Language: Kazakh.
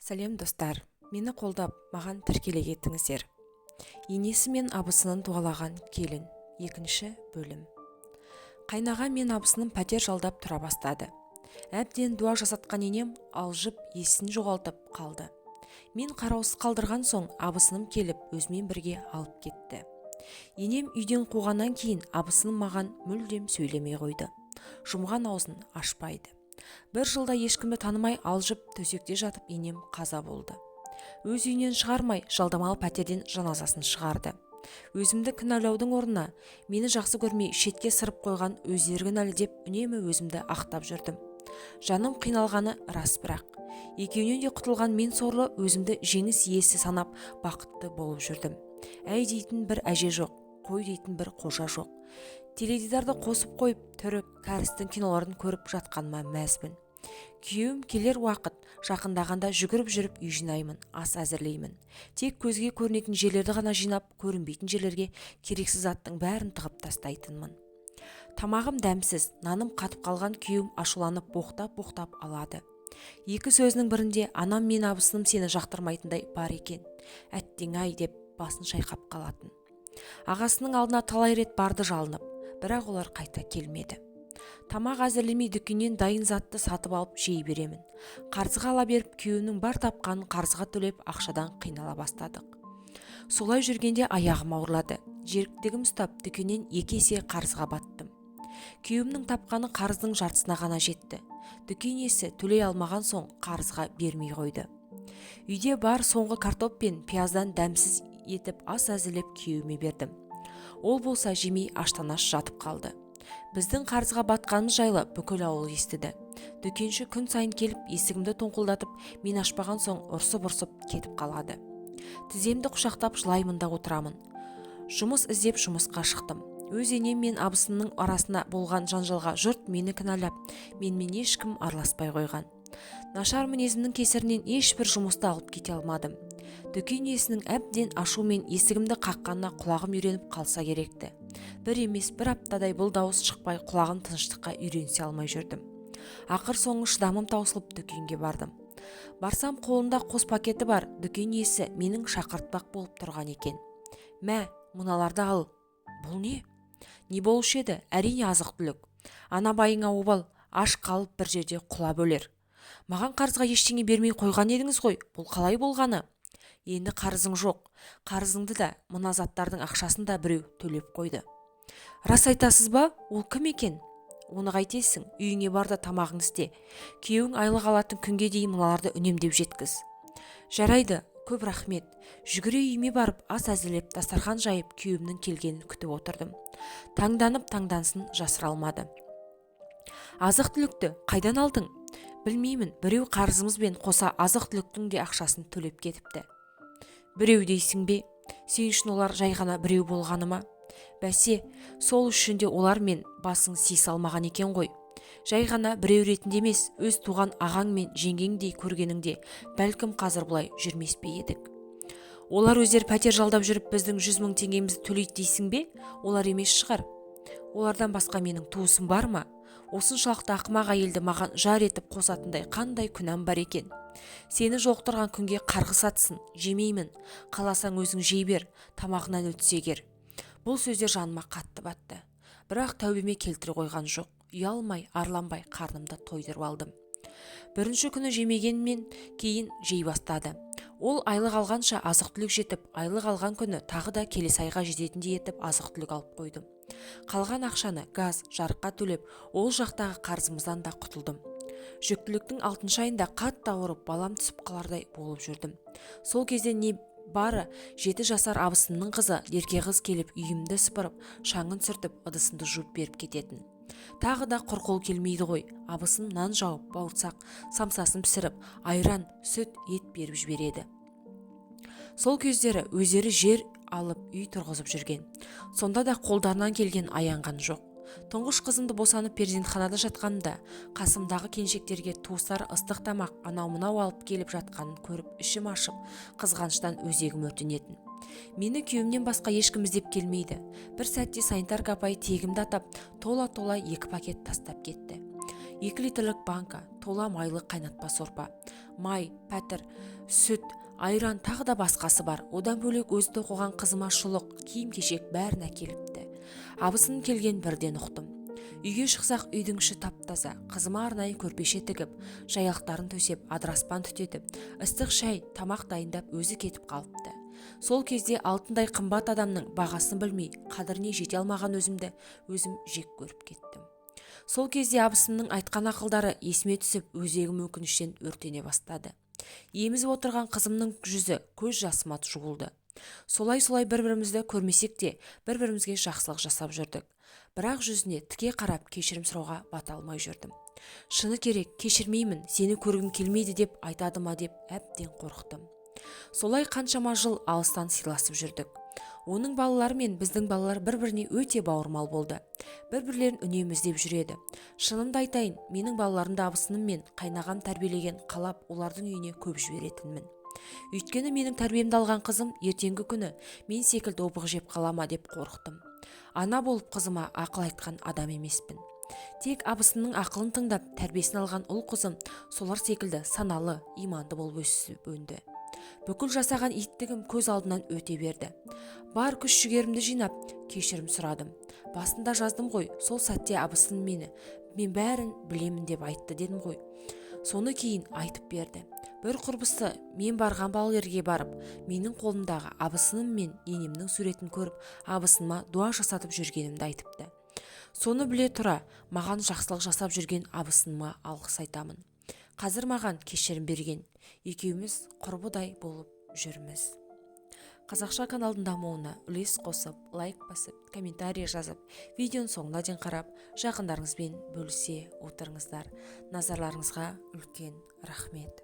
Сәлем достар, мені қолдап, маған тіркеле кеттіңіздер. Енесі мен абысының дуалаған келін, 2 бөлім. Қайнаға мен абысының пәтер жалдап тұра бастады. Әбден дуа жасатқан енем алжып есін жоғалтып қалды. Мен қараусыз қалдырған соң абысыным келіп өзімен бірге алып кетті. Енем үйден қуғаннан кейін абысыным маған мүлдем сөйлемей қойды. Жұмған аузын ашпайды. Бір жылда ешкімді танымай алжып төсекте жатып енем қаза болды. Өз үйінен шығармай жалдамалы пәтерден жаназасын шығарды. Өзімді кінәлаудың орнына мені жақсы көрмей шетке сырып қойған өздері кінәлі деп үнемі өзімді ақтап жүрдім. Жаным қиналғаны рас, бірақ екеуінен де құтылған мен сорлы өзімді жеңіс иесі санап бақытты болып жүрдім. Әй дейтін бір әже жоқ, қой дейтін бір қожа жоқ. Теледидарды қосып қойып түрік кәрістің киноларын көріп жатқаныма мәзбін. Күйеуім келер уақыт жақындағанда жүгіріп жүріп үй жинаймын, ас әзірлеймін. Тек көзге көрінетін жерлерді ғана жинап, көрінбейтін жерлерге керексіз заттың бәрін тығып тастайтынмын. Тамағым дәмсіз, наным қатып қалған күйеуім ашуланып боқтап алады. Екі сөзінің бірінде анам мен абысыным сені жақтырмайтындай бар екен. Әттең-ай деп басын шайқап қалатын. Ағасының алдына талай рет барды жалынып, бірақ олар қайта келмеді. Тамақ әзірлемей дүкеннен дайын затты сатып алып жей беремін. Қарызға ала беріп күйеуінің бар тапқанын қарызға төлеп ақшадан қинала бастадық. Солай жүргенде аяғым ауырлады. Жеріктігім ұстап дүкеннен 2 есе қарызға баттым. Күйеуімнің тапқаны қарыздың жартысына ғана жетті. Дүкен иесі төлей алмаған соң қарызға бермей қойды. Үйде бар соңғы картоп пен пияздан дәмсіз етіп ас әзірлеп күйеуіме бердім. Ол болса жемей аштан-аш жатып қалды. Біздің қарызға батқанымыз жайлы бүкіл ауыл естіді. Дүкенші күн сайын келіп есігімді тоңқылдатып, мен ашпаған соң ұрсып кетіп қалады. Тіземді құшақтап жылаймын да отырамын. Жұмыс іздеп жұмысқа шықтым. Өз енем мен абысынның арасына болған жанжалға жұрт мені кінәлап, менімен ешкім араласпай қойған. Нашар мінезімнің кесірінен ешбір жұмысты алып кете алмадым. Дүкен иесінің әбден ашумен есігімді қаққанына құлағым үйреніп қалса керекті. Бір емес бір аптадай бұл дауыс шықпай құлағым тыныштыққа үйренісе алмай жүрдім. Ақыр соңы шыдамым таусылып дүкенге бардым. Барсам қолында қос пакеті бар дүкен иесі менің шақыртпақ болып тұрған екен. Мә, мыналарды ал. Бұл не? Не болушы еді? Әрине азық-түлік. Ана байыңа обал, аш қалып бір жерде құлап өлер. Маған қарызға ештеңе бермей қойған едіңіз ғой, бұл қалай болғаны? Енді қарызың жоқ, қарызыңды да, мына заттардың ақшасын да біреу төлеп қойды. Рас айтасыз ба? Ол кім екен? Оны қайтесің, үйіңе бар да тамағың істе. Күйеуің айлық алатын күнге дейін мыналарды үнемдеп жеткіз. Жарайды, көп рахмет. Жүгіре үйіме барып ас әзірлеп дастархан жайып күйеуімнің келгенін күтіп отырдым. Таңданып таңдансын жасыра алмады. Азық-түлікті қайдан алдың? Білмеймін, біреу қарызымызбен қоса азық-түліктің де ақшасын төлеп кетіпті. Біреу дейсің бе? Сен үшін олар жай ғана біреу болғаны ма? Бәсе, сол үшін де олар мен басың сый салмаған екен ғой. Жай ғана біреу ретінде емес, өз туған ағаң мен жеңгеңдей көргеніңде бәлкім қазір бұлай жүрмес пе едік. Олар өздері пәтер жалдап жүріп біздің 100 000 теңгемізді төлейді дейсің бе? Олар емес шығар. Олардан басқа менің туысым бар ма? Осыншалықты ақымақ әйелді маған жар етіп қосатындай қандай күнәм бар екен? Сені жоқтырған күнге қарғыс атсын, жемеймін. Қаласаң өзің жей бер, тамағынан өтсе кер. Бұл сөздер жаныма қатты батты. Бірақ тәубеме келтіре қойған жоқ. Ұялмай, арланбай қарнымды тойдырып алдым. Бірінші күні жемегенмен кейін жей бастады. Ол айлық алғанша азық-түлік жетіп, айлық алған күні тағы да келесі айға жететіндей етіп азық-түлік алып қойдым. Қалған ақшаны газ, жарыққа төлеп, ол жақтағы қарызымыздан да құтылдым. Жүктіліктің 6 айында қатты ауырып, балам түсіп қалардай болып жүрдім. Сол кезде не бары 7 жасар абысынның қызы, ерке қыз келіп үйімді сыпырып, шаңын сүртіп, ыдысымды жуып беріп кететін. Тағы да құрқол келмейді ғой. Абысын нан жауып, бауырсақ, самсасын пісіріп, айран, сүт, ет беріп жібереді. Сол кездері өздері жер алып үй тұрғызып жүрген. Сонда да қолдарынан келген аянған жоқ. Тұңғыш қызымды босанып перзентханада жатқанымда қасымдағы келіншектерге туыстары ыстық тамақ анау-мынау алып келіп жатқанын көріп ішім ашып, қызғаныштан өзегім өртенетін. Мені күйеуімнен басқа ешкім іздеп келмейді. Бір сәтте санитар апай тегімді атап, тола-тола 2 пакет тастап кетті. 2 литрлік банка, тола майлы қайнатпа сорпа, май, пәтір, сүт, айран тағы да басқасы бар. Одан бөлек өзі тоқыған қызыма шұлық, киім-кешек бәрін әкеліпті. Абысының келген бірден ұқтым. Үйге шықсақ үйдің іші тап-таза. Қызыма арнайы көрпеше тігіп, жайықтарын төсеп, адыраспан түтетіп, ыстық шай, тамақ дайындап өзі кетіп қалыпты. Сол кезде алтындай қымбат адамның бағасын білмей, қадіріне жете алмаған өзім жек көріп кеттім. Сол кезде абысымның айтқан ақылдары есіме түсіп, өзегім өкініштен өртене бастады. Емізіп отырған қызымның жүзі көз жасыма жуылды. Солай бір-бірімізді көрмесек те, бір-бірімізге жақсылық жасап жүрдік. Бірақ жүзіне тіке қарап кешірім сұрауға бата алмай жүрдім. Шыны керек, кешірмеймін, сені көргім келмейді деп айтады ма деп әбден қорықтым. Солай қаншама жыл алыстан сыйласып жүрдік. Оның балалары мен біздің балалар бір-біріне өте бауырмал болды. Бір-бірлерін үнемі іздеп жүреді. Шынымды айтайын, менің балаларымды абысыным мен қайнағам тәрбиелеген қалап олардың үйіне көп жіберетінмін. Өйткені менің тәрбиемді алған қызым ертеңгі күні мен секілді обық жеп қалама деп қорықтым. Ана болып қызыма ақыл айтқан адам емеспін. Тек абысымның ақылын тыңдап тәрбиесін алған ұл қызым солар секілді саналы, иманды болып өсіп өнді. Бүкіл жасаған иттігім көз алдынан өте берді. Бар күш жігерімді жинап, кешірім сұрадым. Басында жаздым ғой, сол сәтте абысын мен бәрін білемін деп айтты дедім ғой. Соны кейін айтып берді. Бір құрбысы мен барған балалерге барып, менің қолымдағы абысыным мен енемнің суретін көріп, абысыма дуа жасатып жүргенімді айтыпты. Соны біле тұра, маған жақсылық жасап жүрген абысыныма алғыс айтамын. Қазір маған кешірім берген, екеуміз құрбыдай болып жүрміз. Қазақша каналдың дамуына үлес қосып, лайк басып, комментарий жазып, видеоның соңына дейін қарап, жақындарыңызбен бөлісе отырыңыздар. Назарларыңызға үлкен рахмет.